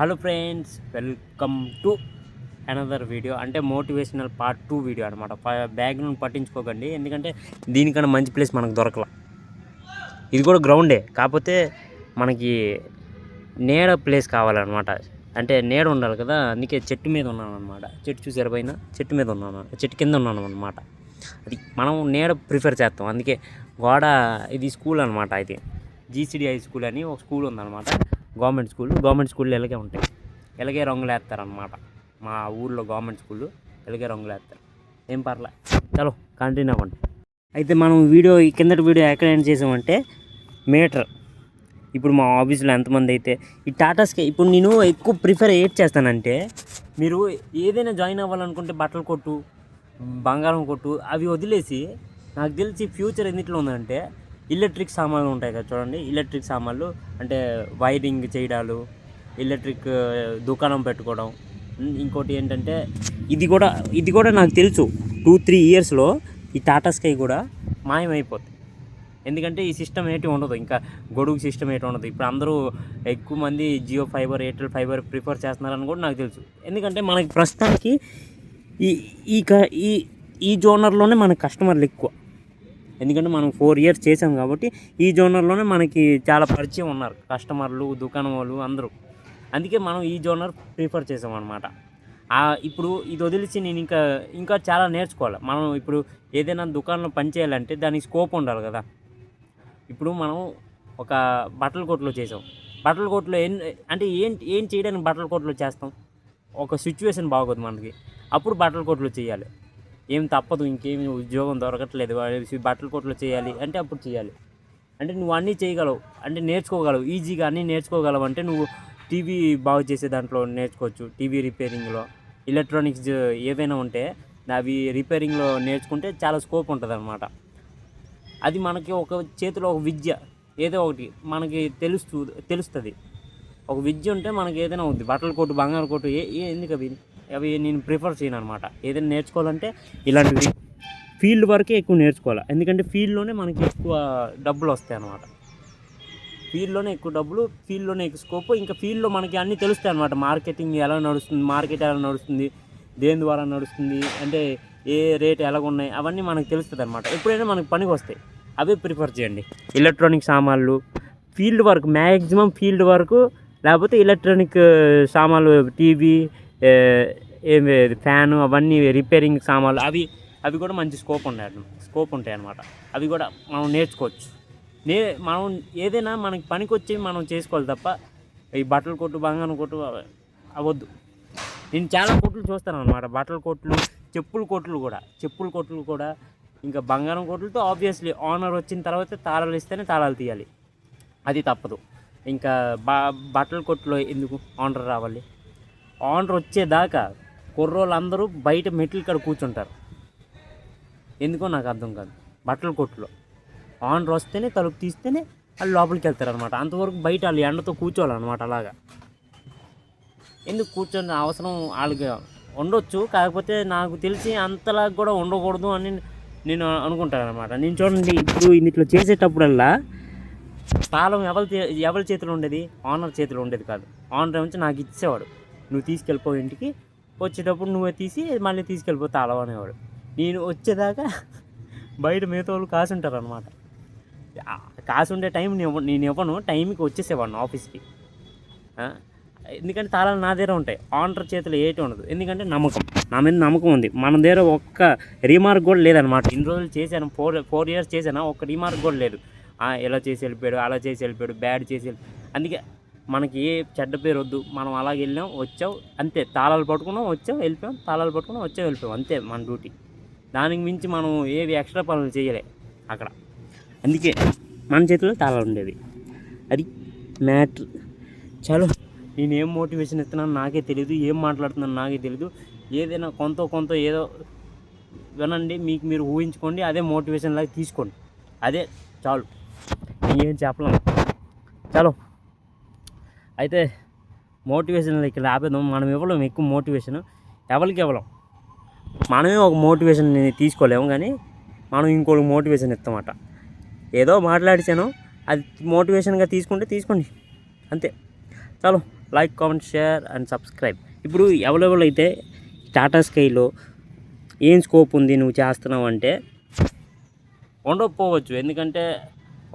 Hello friends, welcome to another video. అంటే motivational part 2 video అనమాట. Background పట్టించుకోకండి, ఎందుకంటే దీనికన్నా మంచి ప్లేస్ మనకు దొరకల. ఇది కూడా గ్రౌండే, కాకపోతే మనకి నీడ ప్లేస్ కావాలన్నమాట. అంటే నీడ ఉండాలి కదా, అందుకే చెట్టు మీద ఉన్నాను అనమాట. చెట్టు చూసారు పైన, చెట్టు మీద ఉన్నాను, చెట్టు కింద ఉన్నాను అనమాట. అది మనం నీడ ప్రిఫర్ చేస్తాం. అందుకే గోడ, ఇది స్కూల్ అనమాట. అయితే జీసీడీ హై స్కూల్ అని ఒక స్కూల్ ఉందన్నమాట. గవర్నమెంట్ స్కూల్లో ఇలాగే ఉంటాయి, ఇలాగే రంగులు వేస్తారనమాట. మా ఊళ్ళో గవర్నమెంట్ స్కూళ్ళు ఇలాగే రంగులు వేస్తారు, ఏం పర్లే. చలో కంటిన్యూ అవ్వండి. అయితే మనం వీడియో కిందటి వీడియో ఎక్కడ ఎండ్ చేసామంటే మీటర్. ఇప్పుడు మా ఆఫీస్లో ఎంతమంది అయితే ఈ టాటాస్కి ఇప్పుడు నేను ఎక్కువ ప్రిఫర్ ఏది చేస్తానంటే, మీరు ఏదైనా జాయిన్ అవ్వాలనుకుంటే బట్టల కొట్టు, బంగారం కొట్టు అవి వదిలేసి, నాకు తెలిసి ఫ్యూచర్ ఎన్నిట్లో ఉందంటే ఎలక్ట్రిక్ సామాన్లు ఉంటాయి కదా చూడండి. ఎలక్ట్రిక్ సామాన్లు అంటే వైరింగ్ చేయడాలు, ఎలక్ట్రిక్ దుకాణం పెట్టుకోవడం. ఇంకోటి ఏంటంటే ఇది కూడా నాకు తెలుసు 2-3 ఇయర్స్లో ఈ టాటా స్కై కూడా మాయమైపోతుంది. ఎందుకంటే ఈ సిస్టమ్ ఏంటి ఉండదు, ఇంకా గొడుగు సిస్టమ్ ఏంటి ఉండదు. ఇప్పుడు అందరూ ఎక్కువ మంది Jio fibre, Airtel fibre prefer చేస్తున్నారని కూడా నాకు తెలుసు. ఎందుకంటే మనకి ప్రస్తుతానికి ఈ ఈ ఈ జోనర్లోనే మనకి కస్టమర్లు ఎక్కువ. ఎందుకంటే మనం 4 ఇయర్స్ చేసాం కాబట్టి ఈ జోనర్లోనే మనకి చాలా పరిచయం ఉన్నారు కస్టమర్లు, దుకాణం వాళ్ళు అందరూ. అందుకే మనం ఈ జోనర్ ప్రిఫర్ చేసాం అనమాట. ఇప్పుడు ఇది వదిలిచి నేను ఇంకా చాలా నేర్చుకోవాలి. మనం ఇప్పుడు ఏదైనా దుకాణంలో పని చేయాలంటే దానికి స్కోప్ ఉండాలి కదా. ఇప్పుడు మనం ఒక బట్టల కొట్లో చేసాం, బట్టల కొట్లో అంటే ఏం చేయడానికి బట్టల కొట్లో చేస్తాం, ఒక సిచ్యువేషన్ బాగోదు మనకి, అప్పుడు బట్టల కొట్లో చేయాలి. ఏం తప్పదు, ఇంకేమి ఉద్యోగం దొరకట్లేదు, బట్టల కొట్లో చేయాలి అంటే అప్పుడు చేయాలి. అంటే నువ్వు అన్నీ చేయగలవు, అంటే నేర్చుకోగలవు, ఈజీగా అన్నీ నేర్చుకోగలవు. అంటే నువ్వు టీవీ బాగు చేసే దాంట్లో నేర్చుకోవచ్చు, టీవీ రిపేరింగ్లో, ఎలక్ట్రానిక్స్ ఏవైనా ఉంటే అవి రిపేరింగ్లో నేర్చుకుంటే చాలా స్కోప్ ఉంటుంది అనమాట. అది మనకి ఒక చేతిలో ఒక విద్య, ఏదో ఒకటి మనకి తెలుస్తుంది. ఒక విద్య ఉంటే మనకి ఏదైనా ఉంది. బట్టల కొట్టు, బంగారు కొట్టు ఎందుకు అవి నేను ప్రిఫర్ చేయను అనమాట. ఏదైనా నేర్చుకోవాలంటే ఇలాంటివి ఫీల్డ్ వరకే ఎక్కువ నేర్చుకోవాలి. ఎందుకంటే ఫీల్డ్లోనే మనకి ఎక్కువ డబ్బులు వస్తాయి అన్నమాట. ఫీల్డ్లోనే ఎక్కువ డబ్బులు, ఫీల్డ్లోనే ఎక్కువ స్కోప్. ఇంకా ఫీల్డ్లో మనకి అన్నీ తెలుస్తాయి అనమాట. మార్కెటింగ్ ఎలా నడుస్తుంది, మార్కెట్ ఎలా నడుస్తుంది, దేని ద్వారా నడుస్తుంది, అంటే ఏ రేట్ ఎలాగున్నాయి, అవన్నీ మనకు తెలుస్తుంది అనమాట. ఎప్పుడైనా మనకు పనికి వస్తాయి, అవే ప్రిఫర్ చేయండి. ఎలక్ట్రానిక్ సామాన్లు ఫీల్డ్ వర్క్, మ్యాక్సిమం ఫీల్డ్ వరకు, లేకపోతే ఎలక్ట్రానిక్ సామాన్లు, టీవీ, ఫ్యాను, అవన్నీ రిపేరింగ్ సామాన్లు, అవి కూడా మంచి స్కోప్ ఉంటాయి అన్నమాట. అవి కూడా మనం నేర్చుకోవచ్చు. మనం ఏదైనా మనకి పనికి వచ్చి మనం చేసుకోవాలి తప్ప ఈ బట్టల కొట్టు, బంగారం కొట్టు అవద్దు. నేను చాలా కొట్లు చూస్తాను అనమాట, బట్టల కొట్లు, చెప్పుల కొట్లు కూడా ఇంకా బంగారం కొట్లతో ఆబ్వియస్లీ ఓనర్ వచ్చిన తర్వాత తాళాలు ఇస్తేనే తాళాలు తీయాలి, అది తప్పదు. ఇంకా బట్టల కొట్టులో ఎందుకు ఓనర్ రావాలి? ఓనర్ వచ్చేదాకా కుర్రోళ్ళు అందరూ బయట మెట్ల కాడ కూర్చుంటారు. ఎందుకో నాకు అర్థం కాదు. బట్టల కొట్టులో ఓనర్ వస్తేనే, తలుపు తీస్తేనే వాళ్ళు లోపలికి వెళ్తారు అనమాట. అంతవరకు బయట వాళ్ళు ఎండతో కూర్చోవాలన్నమాట. అలాగా ఎందుకు కూర్చొని అవసరం వాళ్ళకి ఉండొచ్చు, కాకపోతే నాకు తెలిసి అంతలా కూడా ఉండకూడదు అని నేను అనుకుంటాను అనమాట. నేను చూడండి, ఇప్పుడు ఇంట్లో చేసేటప్పుడల్లా తాళం ఎవరి చేతిలో ఉండేది? ఓనర్ చేతిలో ఉండేది కాదు. ఓనర్ నుంచి నాకు ఇచ్చేవాడు, నువ్వు తీసుకెళ్ళిపో ఇంటికి, వచ్చేటప్పుడు నువ్వే తీసి మళ్ళీ తీసుకెళ్ళిపో తాళం అనేవాడు. నేను వచ్చేదాకా బయట మిగతా వాళ్ళు కాసు ఉంటారు అనమాట. కాసు ఉండే టైం నేను ఇవ్వను, టైంకి వచ్చేసేవాడిని ఆఫీస్కి. ఎందుకంటే తాళాలు నా దగ్గర ఉంటాయి, ఓనర్ చేతిలో ఏటి ఉండదు. ఎందుకంటే నమ్మకం, నా మీద నమ్మకం ఉంది. మన దగ్గర ఒక్క రీమార్క్ కూడా లేదనమాట. ఇన్ని రోజులు చేశాను, 4 ఇయర్స్ చేశాను, ఒక్క రీమార్క్ కూడా లేదు. ఎలా చేసి వెళ్ళిపోయాడు, అలా చేసి వెళ్ళిపోయాడు, బ్యాడ్ చేసి అందుకే మనకి ఏ చెడ్డ పేరు వద్దు. మనం అలాగ వెళ్ళాం, వచ్చాం, అంతే. తాళాలు పట్టుకున్నాం, వచ్చాం, వెళ్ళిపోయాం, తాళాలు పట్టుకున్నాం, వచ్చాం, వెళ్ళిపోయాం, అంతే మన డ్యూటీ. దానికి మించి మనం ఏవి ఎక్స్ట్రా పనులు చేయలే అక్కడ. అందుకే మన చేతిలో తాళాలు ఉండేది, అది మ్యాటర్. చలో, నేనేం మోటివేషన్ ఇస్తున్నాను నాకే తెలియదు, ఏం మాట్లాడుతున్నాను నాకే తెలియదు. ఏదైనా కొంత ఏదో వినండి, మీకు మీరు ఊహించుకోండి, అదే మోటివేషన్ లాగా తీసుకోండి, అదే చాలు. ఏం చెప్పలేము. చలో, అయితే మోటివేషన్ ఇక్కడ ఆపేద్దాం. మనం ఇవ్వలేము ఎక్కువ మోటివేషన్, ఎవరికి ఇవ్వలేం. మనమే ఒక మోటివేషన్ తీసుకోలేము, కానీ మనం ఇంకోటి మోటివేషన్ ఇస్తామట. ఏదో మాట్లాడిచాను, అది మోటివేషన్గా తీసుకోండి, అంతే. చలో, like, comment, share and subscribe. ఇప్పుడు అవైలబుల్ అయితే టాటా స్కైలో ఏం స్కోప్ ఉంది నువ్వు చేస్తున్నావు అంటే ఉండకపోవచ్చు. ఎందుకంటే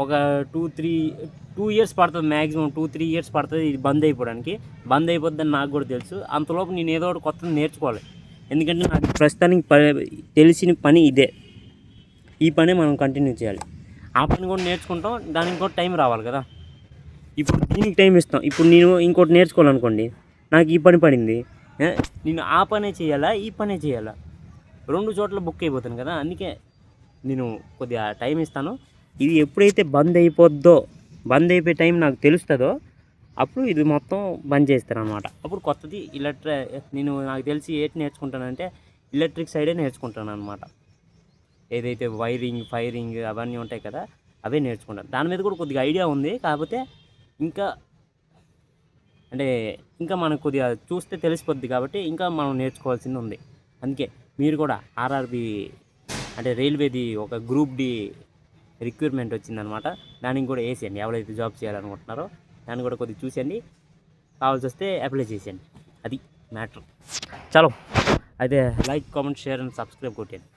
ఒక 2 ఇయర్స్ పడుతుంది, మ్యాక్సిమం 2-3 ఇయర్స్ పడుతుంది ఇది బంద్ అయిపోవడానికి. బంద్ అయిపోద్దని నాకు కూడా తెలుసు. అంతలోపు నేను ఏదో ఒకటి కొత్తది నేర్చుకోవాలి. ఎందుకంటే నాకు ప్రస్తుతానికి తెలిసిన పని ఇదే. ఈ పని మనం కంటిన్యూ చేయాలి. ఆ పని కూడా నేర్చుకుంటాం, దానికి కూడా టైం రావాలి కదా. ఇప్పుడు దీనికి టైం ఇస్తాం. ఇప్పుడు నేను ఇంకోటి నేర్చుకోవాలనుకోండి, నాకు ఈ పని పడింది, నేను ఆ పనే చేయాలా ఈ పనే చేయాలా, 2 చోట్ల బుక్ అయిపోతాను కదా. అందుకే నేను కొద్దిగా టైం ఇస్తాను. ఇది ఎప్పుడైతే బంద్ బంద్ అయిపోయే టైం నాకు తెలుస్తుందో అప్పుడు ఇది మొత్తం బంద్ చేస్తాను అనమాట. అప్పుడు కొత్తది నాకు తెలిసి ఏంటి నేర్చుకుంటానంటే ఎలక్ట్రిక్ సైడే నేర్చుకుంటాను అనమాట. ఏదైతే వైరింగ్, ఫైరింగ్ అవన్నీ ఉంటాయి కదా, అవే నేర్చుకుంటాను. దాని మీద కూడా కొద్దిగా ఐడియా ఉంది. కాకపోతే ఇంకా మనకు కొద్దిగా చూస్తే తెలిసిపోద్ది కాబట్టి ఇంకా మనం నేర్చుకోవాల్సింది ఉంది. అందుకే మీరు కూడా ఆర్ఆర్బి అంటే రైల్వేది ఒక గ్రూప్ డి రిక్రూట్మెంట్ వచ్చిందనమాట. దానికి కూడా వేసేయండి. ఎవరైతే జాబ్ చేయాలనుకుంటున్నారో దాన్ని కూడా కొద్దిగా చూసేయండి. కావాల్సి వస్తే అప్లై చేసేయండి. అది మ్యాటర్. చలో అయితే like, comment, share and subscribe కొట్టండి.